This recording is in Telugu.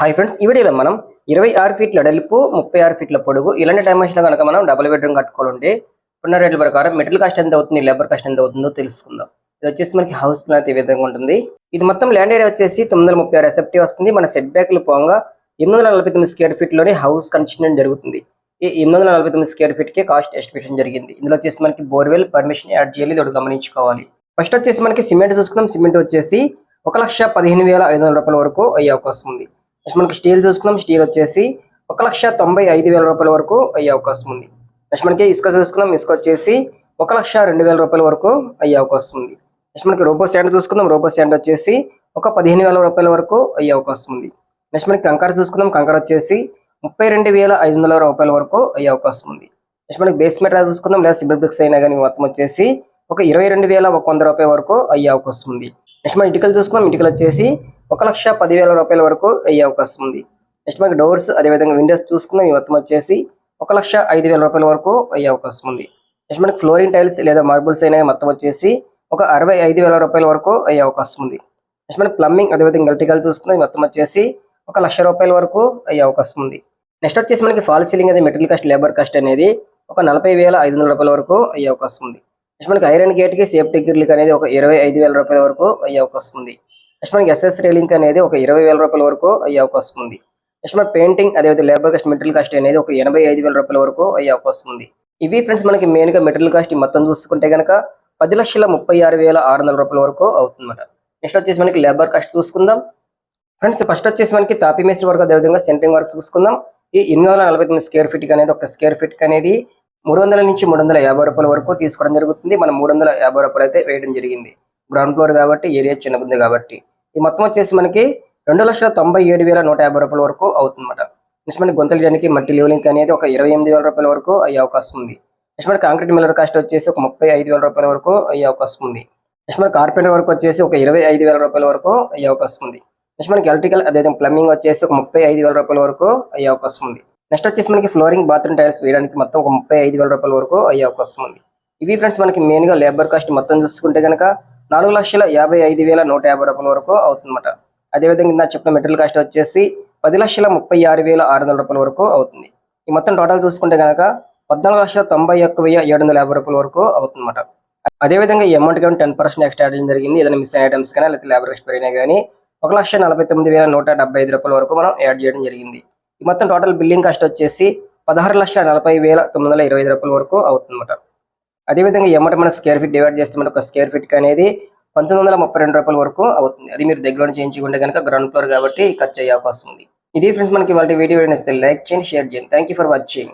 హాయ్ ఫ్రెండ్స్, ఈ వీడియోలో మనం 26 ఫీట్ల వెడల్పు 36 ఫీట్ల పొడుగు ఇలాంటి డైమెన్షన్ కనుక మనం డబుల్ బెడ్రూమ్ కట్టుకోవాలంటే ఉన్న రేట్ల ప్రకారం మెటీరియల్ కాస్ట్ ఎంత అవుతుంది, లేబర్ కాస్ట్ ఎంత అవుతుందో తెలుసుకుందాం. ఇది వచ్చేసి మనకి హౌస్ ప్లాన్ అయితే ఈ విధంగా ఉంటుంది. ఇది మొత్తం ల్యాండ్ ఏరియా వచ్చేసి 936 ఎస్ఎఫ్టీ వస్తుంది. మన సెట్ బ్యాక్లు పోగా 849 స్క్వేర్ ఫీట్ లోనే హౌస్ కన్స్ట్రక్షన్ జరుగుతుంది. ఈ 849 స్క్వేర్ ఫీట్ కి కాస్ట్ ఎస్టిమేషన్ జరిగింది. ఇందులో వచ్చేసి మనకి బోర్వెల్ పర్మిషన్ యాడ్ చేయాలి, ఇది గమనించుకోవాలి. ఫస్ట్ వచ్చేసి మనకి సిమెంట్ చూసుకుందాం. సిమెంట్ వచ్చేసి 1,15,500 రూపాయల వరకు అయ్యే అవకాశం ఉంది. నెక్స్ట్ మనకి స్టీల్ చూసుకుందాం. స్టీల్ వచ్చేసి 1,95,000 రూపాయల వరకు అయ్యే అవకాశం ఉంది. నెక్స్ట్ మనకి ఇసుక చూసుకుందాం. ఇసుక వచ్చేసి 1,02,000 రూపాయల వరకు అయ్యే అవకాశం ఉంది. నెక్స్ట్ మనకి రోబో స్టాండ్ చూసుకుందాం. రోబో స్టాండ్ వచ్చేసి 15,000 రూపాయల వరకు అయ్యే అవకాశం ఉంది. నెక్స్ట్ మనకి కంకర చూసుకుందాం. కంకర వచ్చేసి 32,500 రూపాయల వరకు అయ్యే అవకాశం ఉంది. నెక్స్ట్ మనకి బేస్మెంట్ రా చూసుకుందాం. లేదా సిమెంట్ బ్రిక్స్ అయినా కానీ మొత్తం వచ్చేసి 22,100 రూపాయల వరకు అయ్యే అవకాశం ఉంది. నెక్స్ట్ మన ఇటుకలు చూసుకుందాం. ఇటుకలు వచ్చేసి 1,10,000 రూపాయల వరకు అయ్యే అవకాశం ఉంది. నెక్స్ట్ మనకి డోర్స్ అదేవిధంగా విండోస్ చూసుకున్నాం. ఈ మొత్తం వచ్చేసి 1,05,000 రూపాయల వరకు అయ్యే అవకాశం ఉంది. నెక్స్ట్ మనకి ఫ్లోరింగ్ టైల్స్ లేదా మార్బుల్స్ అయినా మొత్తం వచ్చేసి 65,000 రూపాయల వరకు అయ్యే అవకాశం ఉంది. నెక్స్ట్ మనకి ప్లంబింగ్ అదేవిధంగా ఎలక్ట్రికల్ చూసుకున్నాం. ఈ మొత్తం వచ్చేసి 1,00,000 రూపాయల వరకు అయ్యే అవకాశం ఉంది. నెక్స్ట్ వచ్చేసి మనకి ఫాల్ సీలింగ్ అదే మెటీరియల్ కాస్ట్ లేబర్ కాస్ట్ అనేది 40,500 రూపాయల వరకు అయ్యే అవకాశం ఉంది. నెక్స్ట్ మనకి ఐరన్ గేట్ కి సేఫ్టీ గిర్లిక్ అనేది 25,000 రూపాయల వరకు అయ్యే అవకాశం ఉంది. నెక్స్ట్ మనకి ఎస్ఎస్ రైలింగ్ అనేది 20,000 రూపాయల వరకు అయ్యే అవకాశం ఉంది. నెక్స్ట్ మన పెయింటింగ్ అదేవిధంగా లేబర్ కాస్ట్ మెటీరియల్ కాస్ట్ అనేది 85,000 రూపాయల వరకు అయ్యే అవకాశం ఉంది. ఇవి ఫ్రెండ్స్ మనకి మెయిన్ గా మెటీరియల్ కాస్ట్ మొత్తం చూసుకుంటే కనుక 10,36,600 రూపాయల వరకు అవుతుందన్నమాట. నెక్స్ట్ వచ్చేసి మనకి లేబర్ కాస్ట్ చూసుకుందాం. ఫ్రెండ్స్ ఫస్ట్ వచ్చేసి మనకి తాపీ మేస్త్రి వర్క్ అదేవిధంగా సెంటరింగ్ వర్క్ చూసుకుందాం. ఈ 849 స్క్వేర్ ఫీట్ అనేది ఒక స్క్వేర్ ఫీట్ అనేది 300 నుంచి 350 రూపాయల వరకు తీసుకోవడం జరుగుతుంది. మనం 350 రూపాయలు అయితే వేయడం జరిగింది. గ్రౌండ్ ఫ్లోర్ కాబట్టి ఏరియా చిన్నది కాబట్టి ఈ మొత్తం వచ్చేసి మనకి 2,97,150 రూపాయల వరకు అవుతుందన్నమాట. నెక్స్ట్ మనకి గొంతలు చేయడానికి మట్టి లెవెలింగ్ అనేది 28,000 రూపాయల వరకు అయ్యే అవకాశం ఉంది. నెక్స్ట్ మనకి కాంక్రీట్ మిల్లర్ కాస్ట్ వచ్చేసి 35,000 రూపాయల వరకు అయ్యే అవకాశం ఉంది. నెక్స్ట్ మనకి కార్పెంటర్ వర్క్ వచ్చేసి 25,000 రూపాయల వరకు అయ్యే అవకాశం ఉంది. నెక్స్ట్ మనకి ఎలక్ట్రికల్ అదేవిధంగా ప్లంబింగ్ వచ్చేసి 35,000 రూపాయల వరకు అయ్యే అవకాశం ఉంది. నెక్స్ట్ వచ్చేసి మనకి ఫ్లోరింగ్ బాత్రూమ్ టైల్స్ వేయడానికి మొత్తం 35,000 రూపాయల వరకు అయ్యే అవకాశం ఉంది. ఇవి ఫ్రెండ్స్ మనకి మెయిన్ గా లేబర్ కాస్ట్ మొత్తం చూసుకుంటే కనుక 4,55,150 రూపాయల వరకు అవుతుందన్నమాట. అదేవిధంగా ఇందా చెప్పిన మెటీరియల్ కాస్ట్ వచ్చేసి 10,36,600 రూపాయల వరకు అవుతుంది. ఈ మొత్తం టోటల్ చూసుకుంటే కనుక 14,91,750 రూపాయల వరకు అవుతుందన్నమాట. అదేవిధంగా ఈ అమౌంట్ కానీ 10% ఎక్స్ట్రా చేయడం జరిగింది. ఏదైనా మిస్ అయిన ఐటమ్స్ కానీ లేకపోతే లేబర్ కాస్ట్ పెరిగినా కానీ 1,49,175 రూపాయల వరకు మనం యాడ్ చేయడం జరిగింది. ఈ మొత్తం టోటల్ బిల్డింగ్ కాస్ట్ వచ్చేసి 16,40,925 రూపాయల వరకు అవుతుందన్నమాట. అదేవిధంగా ఈ అమౌంట్ మన స్క్వేర్ ఫీట్ డివైడ్ చేస్తే మనకు ఒక స్క్వేర్ ఫీట్ అనేది 1,932 రూపాయల వరకు అవుతుంది. అది మీరు దగ్గర చేయించుకుంటే కనుక గ్రౌండ్ ఫ్లోర్ కాబట్టి ఖర్చు అయ్యే అవకాశం ఉంది. ఇది ఫ్రెండ్స్ మనకి వాళ్ళ వీడియో నచ్చితే లైక్ చేయండి, షేర్ చేయండి. Thank you for watching.